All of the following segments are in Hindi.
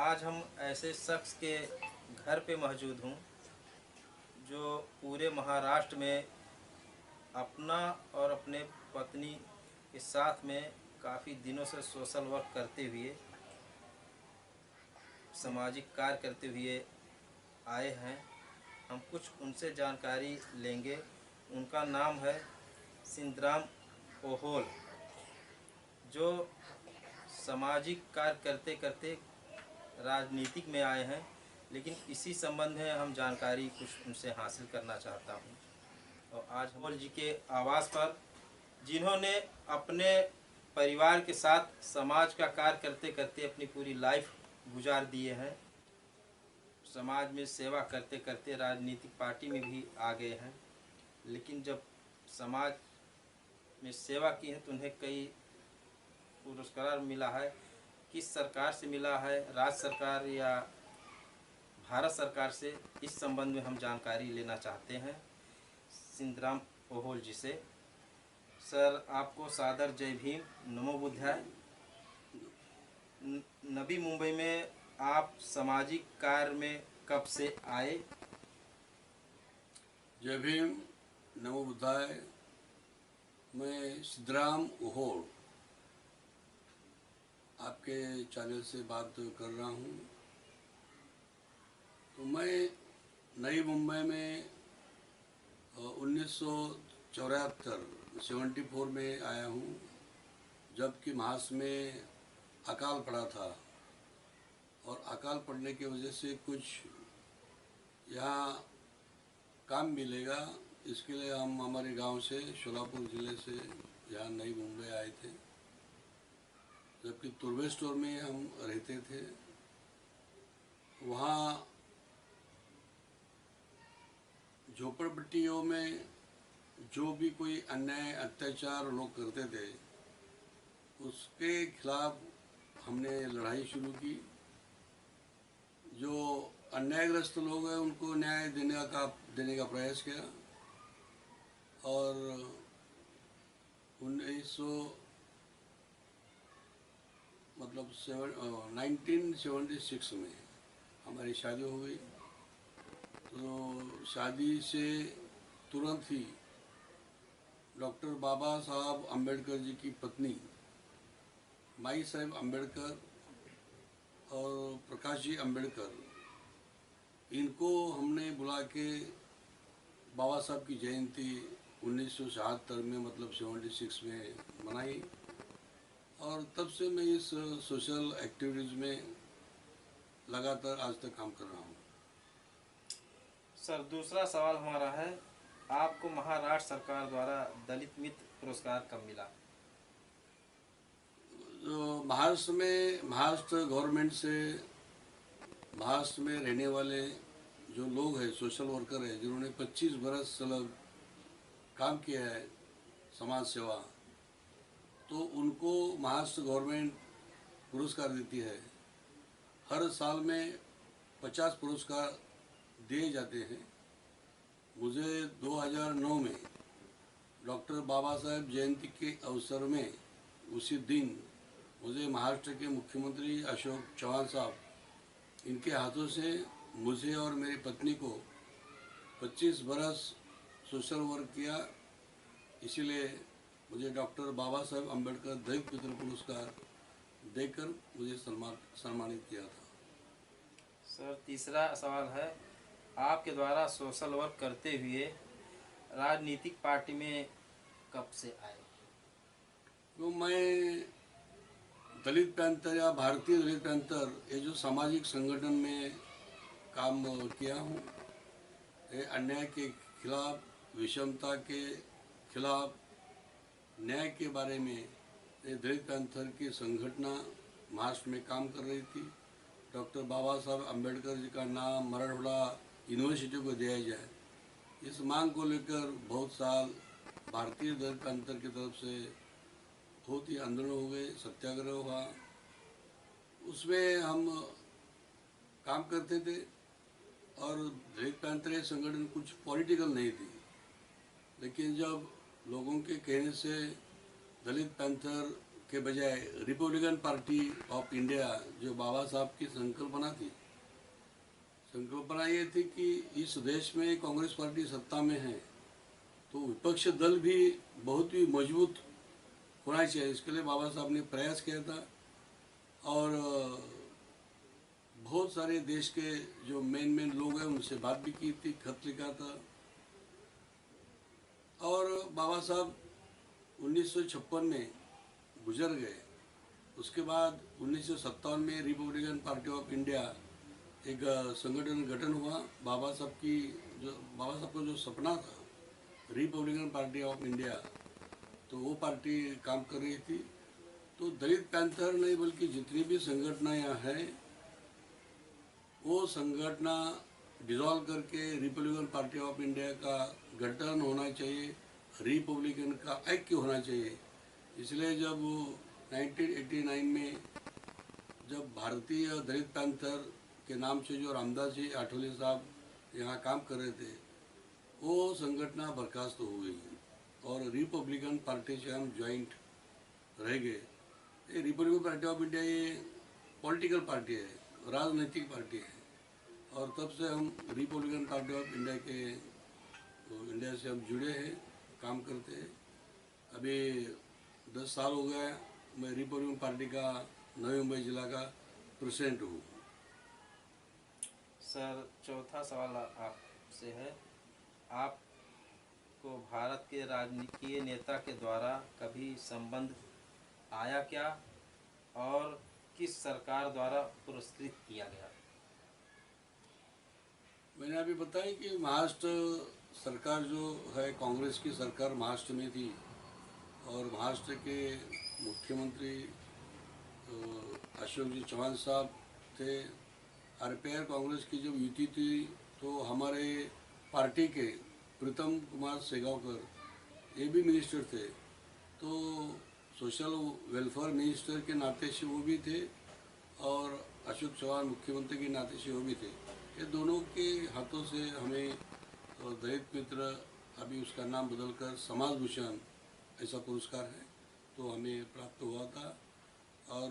आज हम ऐसे शख्स के घर पे मौजूद हूँ जो पूरे महाराष्ट्र में अपना और अपने पत्नी के साथ में काफ़ी दिनों से सोशल वर्क करते हुए, सामाजिक कार्य करते हुए आए हैं। हम कुछ उनसे जानकारी लेंगे। उनका नाम है सिंधराम ओहोल, जो सामाजिक कार्य करते करते राजनीतिक में आए हैं। लेकिन इसी संबंध में हम जानकारी कुछ उनसे हासिल करना चाहता हूं। और आज ओहोल जी के आवास पर, जिन्होंने अपने परिवार के साथ समाज का कार्य करते करते अपनी पूरी लाइफ गुजार दिए हैं, समाज में सेवा करते करते राजनीतिक पार्टी में भी आ गए हैं। लेकिन जब समाज में सेवा की है तो उन्हें कई पुरस्कार मिला है। किस सरकार से मिला है, राज्य सरकार या भारत सरकार से, इस संबंध में हम जानकारी लेना चाहते हैं सिंधराम ओहोल जी से। सर, आपको सादर जय भीम, नमो बुद्धाय। नवी मुंबई में आप सामाजिक कार्य में कब से आए? जय भीम, नमो बुद्धाय। मैं सिद्धराम ओहोल आपके चैनल से बात कर रहा हूँ। तो मैं नई मुंबई में 1974 में आया हूँ, जबकि महाराष्ट्र में अकाल पड़ा था। और अकाल पड़ने की वजह से कुछ यहाँ काम मिलेगा, इसके लिए हम हमारे गांव से, शोलापुर ज़िले से यहाँ नई मुंबई आए थे। जबकि तुर्बे स्टोर में हम रहते थे। वहाँ झोपड़पट्टियों में जो भी कोई अन्याय अत्याचार लोग करते थे, उसके खिलाफ हमने लड़ाई शुरू की। जो अन्यायग्रस्त लोग हैं उनको न्याय देने का प्रयास किया। और 1976 में हमारी शादी हो गई। तो शादी से तुरंत ही डॉक्टर बाबा साहब अम्बेडकर जी की पत्नी माई साहब अम्बेडकर और प्रकाश जी अम्बेडकर, इनको हमने बुला के बाबा साहब की जयंती 1977 में, मतलब 76 में मनाई। और तब से मैं इस सोशल एक्टिविटीज़ में लगातार आज तक काम कर रहा हूँ। सर, दूसरा सवाल हमारा है, आपको महाराष्ट्र सरकार द्वारा दलित मित्र पुरस्कार कब मिला? जो महाराष्ट्र गवर्नमेंट से, महाराष्ट्र में रहने वाले जो लोग हैं, सोशल वर्कर हैं, जिन्होंने 25 बरस काम किया है समाज सेवा, तो उनको महाराष्ट्र गवर्नमेंट पुरस्कार देती है। हर साल में 50 पुरस्कार दिए जाते हैं। मुझे 2009 में डॉक्टर बाबा साहेब जयंती के अवसर में, उसी दिन मुझे महाराष्ट्र के मुख्यमंत्री अशोक चौहान साहब, इनके हाथों से मुझे और मेरी पत्नी को 25 बरस सोशल वर्क किया, इसीलिए मुझे डॉक्टर बाबा साहेब अम्बेडकर दलित मित्र पुरस्कार देकर मुझे सम्मानित किया था। सर, तीसरा सवाल है, आपके द्वारा सोशल वर्क करते हुए राजनीतिक पार्टी में कब से आए? तो मैं दलित पैंथर या भारतीय दलित पैंथर, ये जो सामाजिक संगठन में काम किया हूँ, ये अन्याय के खिलाफ, विषमता के खिलाफ, न्याय के बारे में ये दलित पैंथर की संगठना महाराष्ट्र में काम कर रही थी। डॉक्टर बाबा साहब अम्बेडकर जी का नाम मराठवाड़ा यूनिवर्सिटी को दिया जाए, इस मांग को लेकर बहुत साल भारतीय दलित पैंथर की तरफ से बहुत ही आंदोलन हो गए, सत्याग्रह हुआ। उसमें हम काम करते थे। और दलित पैंथर संगठन कुछ पॉलिटिकल नहीं थी, लेकिन जब लोगों के कहने से दलित पैंथर के बजाय रिपब्लिकन पार्टी ऑफ इंडिया, जो बाबा साहब की संकल्पना थी, संकल्पना ये थी कि इस देश में कांग्रेस पार्टी सत्ता में है तो विपक्ष दल भी बहुत ही मजबूत होना चाहिए। इसके लिए बाबा साहब ने प्रयास किया था और बहुत सारे देश के जो मेन लोग हैं उनसे बात भी की थी, खत लिखा था। और बाबा साहब 1956 में गुजर गए। उसके बाद 1957 में रिपब्लिकन पार्टी ऑफ इंडिया एक संगठन गठन हुआ। बाबा साहब का जो सपना था रिपब्लिकन पार्टी ऑफ इंडिया, तो वो पार्टी काम कर रही थी। तो दलित पैंथर नहीं बल्कि जितनी भी संगठना यहाँ है वो संगठना डिसॉल्व करके रिपब्लिकन पार्टी ऑफ इंडिया का गठन होना चाहिए, रिपब्लिकन का ऐक्य होना चाहिए। इसलिए जब 1989 में जब भारतीय दलित पैंथर के नाम से जो रामदास जी आठवले साहब यहाँ काम कर रहे थे, वो संगठना बर्खास्त हो गई और रिपब्लिकन पार्टी से हम ज्वाइंट रह गए। ये रिपब्लिकन पार्टी ऑफ इंडिया ये पॉलिटिकल पार्टी है, राजनीतिक पार्टी है, और तब से हम Republican party of India India से हम जुड़े हैं, काम करते हैं। अभी 10 साल हो गए मैं रिपब्लिकन पार्टी का नवी मुंबई जिला का प्रेसिडेंट हूँ। सर, चौथा सवाल आपसे है, आपको भारत के राजनीतिक नेता के द्वारा कभी संबंध आया क्या और किस सरकार द्वारा पुरस्कृत किया गया? मैंने अभी बताया कि महाराष्ट्र सरकार जो है कांग्रेस की सरकार महाराष्ट्र में थी और महाराष्ट्र के मुख्यमंत्री अशोक जी चौहान साहब थे। आरपीआई कांग्रेस की जब युति थी तो हमारे पार्टी के प्रीतम कुमार सेगावकर ये भी मिनिस्टर थे, तो सोशल वेलफेयर मिनिस्टर के नाते से वो भी थे और अशोक चौहान मुख्यमंत्री के नाते से वो भी थे। ये दोनों के हाथों से हमें दलित मित्र, अभी उसका नाम बदलकर समाज भूषण ऐसा पुरस्कार है, तो हमें प्राप्त हुआ था। और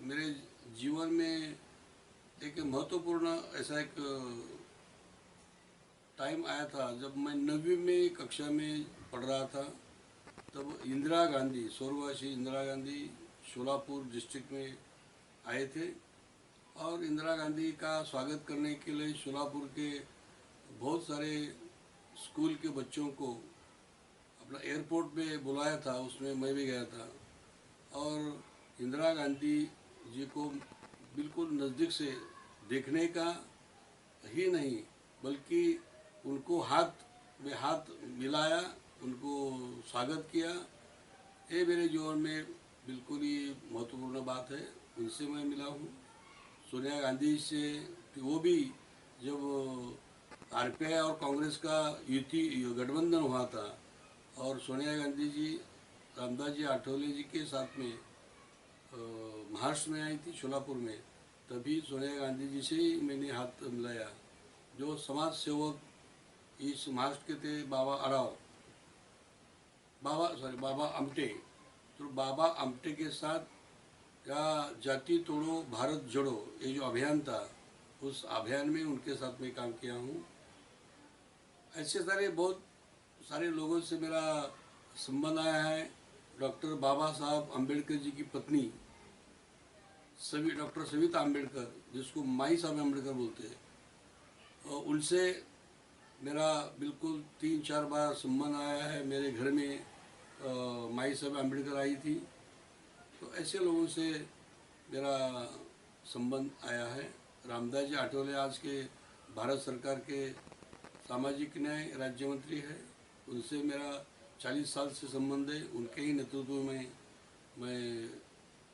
मेरे जीवन में एक महत्वपूर्ण ऐसा एक टाइम आया था जब मैं 9वीं में कक्षा में पढ़ रहा था। तब इंदिरा गांधी, स्वर्गवासी इंदिरा गांधी शोलापुर डिस्ट्रिक्ट में आए थे और इंदिरा गांधी का स्वागत करने के लिए शोलापुर के बहुत सारे स्कूल के बच्चों को अपना एयरपोर्ट पे बुलाया था, उसमें मैं भी गया था। और इंदिरा गांधी जी को बिल्कुल नज़दीक से देखने का ही नहीं बल्कि उनको हाथ में हाथ मिलाया, उनको स्वागत किया। ये मेरे जीवन में बिल्कुल ही महत्वपूर्ण बात है। उनसे मैं मिला हूँ। सोनिया गांधी से वो भी जब आरपीआई और कांग्रेस का युति गठबंधन हुआ था और सोनिया गांधी जी रामदास जी आठवले जी के साथ में महाराष्ट्र में आई थी शोलापुर में, तभी सोनिया गांधी जी से ही मैंने हाथ मिलाया। जो समाज सेवक इस महाराष्ट्र के थे बाबा आमटे, तो बाबा आमटे के साथ या जाति तोड़ो भारत जोड़ो ये जो अभियान था, उस अभियान में उनके साथ में काम किया हूँ। ऐसे सारे बहुत सारे लोगों से मेरा संबंध आया है। डॉक्टर बाबा साहब अम्बेडकर जी की पत्नी डॉक्टर सविता अम्बेडकर, जिसको माई साहब अम्बेडकर बोलते हैं, और उनसे मेरा बिल्कुल 3-4 बार संबंध आया है। मेरे घर में माई साहब अम्बेडकर आई थी, तो ऐसे लोगों से मेरा संबंध आया है। रामदास जी आठवले आज के भारत सरकार के सामाजिक न्याय राज्य मंत्री है, उनसे मेरा 40 साल से संबंध है। उनके ही नेतृत्व में मैं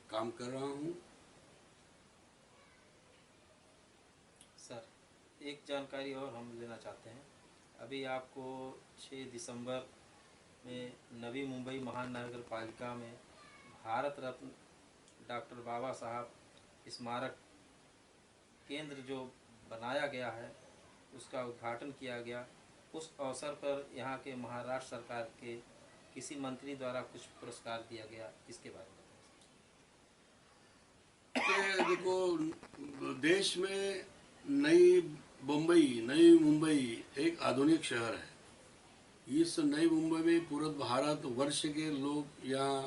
काम कर रहा हूँ। सर, एक जानकारी और हम लेना चाहते हैं। अभी आपको 6 दिसंबर में नवी मुंबई महानगर पालिका में भारत रत्न डॉक्टर बाबा साहब स्मारक केंद्र जो बनाया गया है उसका उद्घाटन किया गया। उस अवसर पर यहाँ के महाराष्ट्र सरकार के किसी मंत्री द्वारा कुछ पुरस्कार दिया गया, इसके बारे में कि देखो, देश में नई मुंबई एक आधुनिक शहर है। इस नई मुंबई में पूरे भारत वर्ष के लोग यहाँ